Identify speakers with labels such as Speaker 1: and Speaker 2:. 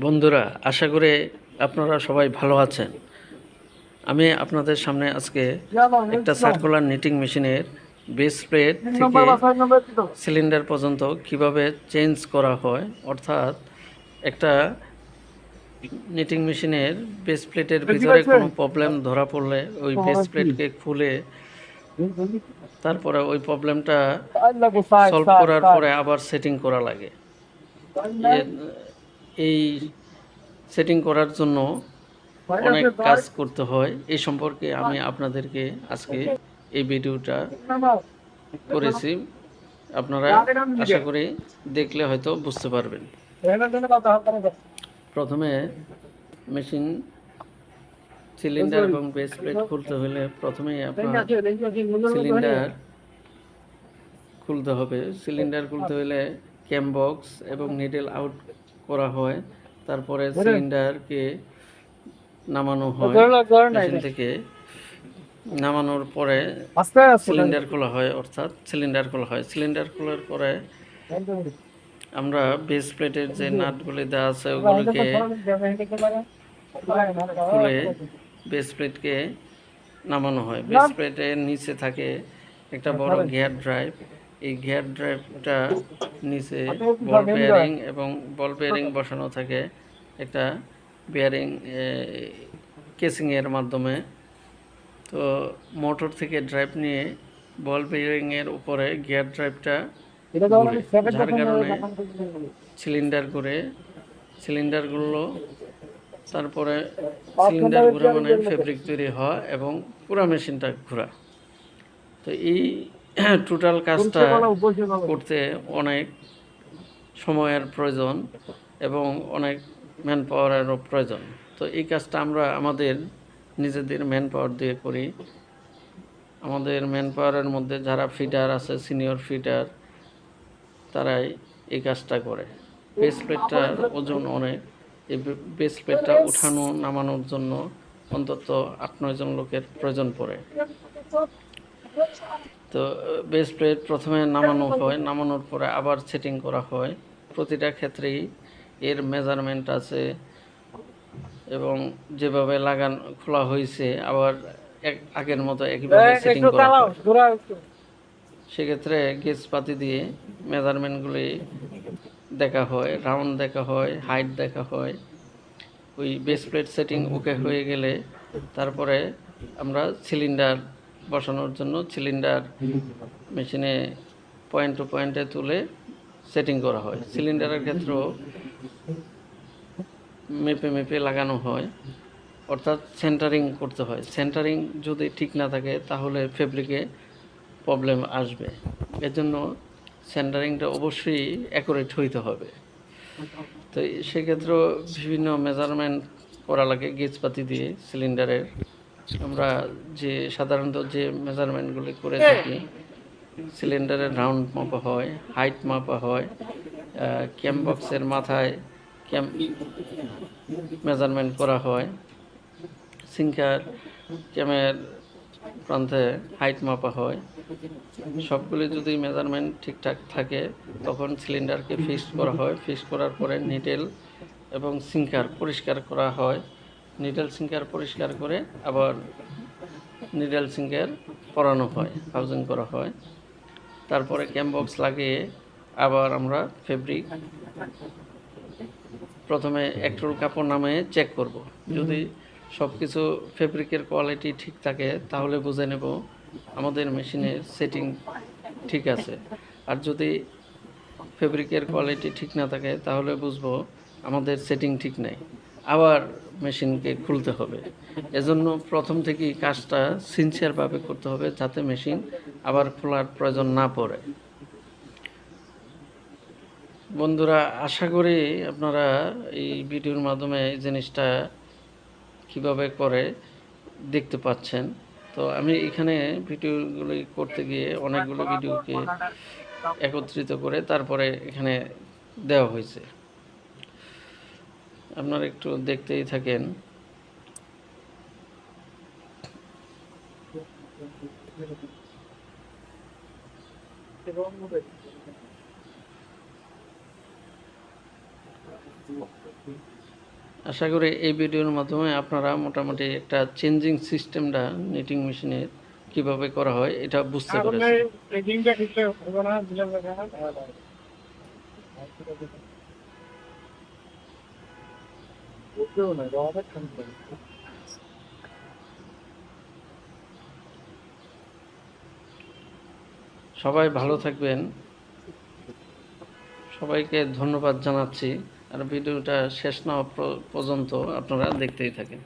Speaker 1: বন্ধুরা, আশা করি আপনারা সবাই ভালো আছেন। আমি আপনাদের সামনে আজকে একটা সার্কুলার নিটিং মেশিনের বেস প্লেট থেকে সিলিন্ডার পর্যন্ত কিভাবে চেঞ্জ করা হয়, অর্থাৎ একটা নিটিং মেশিনের বেস প্লেটের ভিতরে কোনো প্রবলেম ধরা পড়লে ওই বেস প্লেটকে খুলে তারপরে ওই প্রবলেমটা সলভ করার পরে আবার সেটিং করা লাগে। এই সেটিং করার জন্য অনেক কাজ করতে হয়। এই সম্পর্কে আমি আপনাদেরকে আজকে এই ভিডিওটা করেছি। আপনারা আশা করি দেখলে হয়তো বুঝতে পারবেন। প্রথমে মেশিন সিলিন্ডার এবং বেস প্লেট খুলতে হলে প্রথমেই আপনার সিলিন্ডার খুলতে হবে। সিলিন্ডার খুলতে হলে ক্যাম বক্স এবং নিডেল আউট করা হয়, তারপরে সিলিন্ডারকে নামানো হয় মেশিন থেকে। নামানোর পরে সিলিন্ডার খোলা হয়, অর্থাৎ সিলিন্ডার খোলা হয়। সিলিন্ডার খোলার পরে আমরা বেস প্লেটের যে নাটগুলি দেওয়া আছে ওগুলোকে খুলে বেস প্লেটকে নামানো হয়। বেস প্লেটের নিচে থাকে একটা বড় গিয়ার ড্রাইভ। এই গিয়ার ড্রাইভটা নিচে বল বেয়ারিং এবং বল বেয়ারিং বসানো থাকে একটা বেয়ারিং কেসিংয়ের মাধ্যমে। তো মোটর থেকে ড্রাইভ নিয়ে বল বেয়ারিংয়ের উপরে গিয়ার ড্রাইভটা ঘুরে, যার কারণে সিলিন্ডারগুলো তারপরে সিলিন্ডার ঘোরা মানে ফেব্রিক তৈরি হওয়া এবং পুরো মেশিনটা ঘোরা। তো এই টোটাল কাজটা করতে অনেক সময়ের প্রয়োজন এবং অনেক ম্যান পাওয়ারেরও প্রয়োজন। তো এই কাজটা আমরা আমাদের নিজেদের ম্যান পাওয়ার দিয়ে করি। আমাদের ম্যান পাওয়ারের মধ্যে যারা ফিটার আছে, সিনিয়র ফিটার, তারাই এই কাজটা করে। বেস প্লেটটার ওজন অনেক। এই বেস প্লেটটা উঠানো নামানোর জন্য অন্তত 8-9 জন লোকের প্রয়োজন পড়ে। তো বেস প্লেট প্রথমে নামানো হয়, নামানোর পরে আবার সেটিং করা হয়। প্রতিটা ক্ষেত্রেই এর মেজারমেন্ট আছে এবং যেভাবে খোলা হয়েছে আবার আগের মতো একইভাবে সেটিং করা হয়। সেক্ষেত্রে গেজ পাতি দিয়ে মেজারমেন্টগুলি দেখা হয়, রাউন্ড দেখা হয়, হাইট দেখা হয়। ওই বেস প্লেট সেটিং ওকে হয়ে গেলে তারপরে আমরা সিলিন্ডার বসানোর জন্য সিলিন্ডার মেশিনে পয়েন্ট টু পয়েন্টে তুলে সেটিং করা হয়। সিলিন্ডারের ক্ষেত্রেও মেপে মেপে লাগানো হয়, অর্থাৎ সেন্টারিং করতে হয়। সেন্টারিং যদি ঠিক না থাকে তাহলে ফেব্রিকে প্রবলেম আসবে। এজন্য সেন্টারিংটা অবশ্যই অ্যাকুরেট হইতে হবে। তো সেক্ষেত্রেও বিভিন্ন মেজারমেন্ট করা লাগে গেজপাতি দিয়ে সিলিন্ডারের। আমরা সাধারণত যে মেজারমেন্টগুলি করে থাকি, সিলিন্ডারের রাউন্ড মাপা হয়, হাইট মাপা হয়, ক্যাম বক্সের মাথায় মেজারমেন্ট করা হয়, সিঙ্কার ক্যামের প্রান্তে হাইট মাপা হয়। সবগুলি যদি মেজারমেন্ট ঠিকঠাক থাকে তখন সিলিন্ডারকে ফিক্সড করা হয়। ফিক্সড করার পরে নিডেল এবং সিঙ্কার পরিষ্কার করা হয়। নিডেল সিঙ্কার পরিষ্কার করে আবার নিডেল সিঙ্কার পরানো হয়, হাউজিং করা হয়। তারপরে ক্যাম বক্স লাগিয়ে আবার আমরা ফেব্রিক প্রথমে এক রোল কাপড় নামিয়ে চেক করব। যদি সব কিছু ফেব্রিকের কোয়ালিটি ঠিক থাকে তাহলে বুঝে নেব আমাদের মেশিনের সেটিং ঠিক আছে। আর যদি ফেব্রিকের কোয়ালিটি ঠিক না থাকে তাহলে বুঝবো আমাদের সেটিং ঠিক নেই, আবার মেশিনকে খুলতে হবে। এজন্য প্রথম থেকেই কাজটা সিনসিয়ারভাবে করতে হবে যাতে মেশিন আবার খোলার প্রয়োজন না পড়ে। বন্ধুরা, আশা করি আপনারা এই ভিডিওর মাধ্যমে এই জিনিসটা কীভাবে করে দেখতে পাচ্ছেন। তো আমি এখানে ভিডিওগুলি করতে গিয়ে অনেকগুলো ভিডিওকে একত্রিত করে তারপরে এখানে দেওয়া হয়েছে। আপনারা একটু দেখতেই থাকেন। আশা করি এই ভিডিওর মাধ্যমে আপনারা মোটামুটি একটা চেঞ্জিং সিস্টেমটা নিটিং মেশিনের কিভাবে করা হয় এটা বুঝতে পেরেছেন। সবাই ভালো থাকবেন, সবাইকে ধন্যবাদ জানাচ্ছি। আর ভিডিওটা শেষ না হওয়া পর্যন্ত আপনারা দেখতেই থাকেন।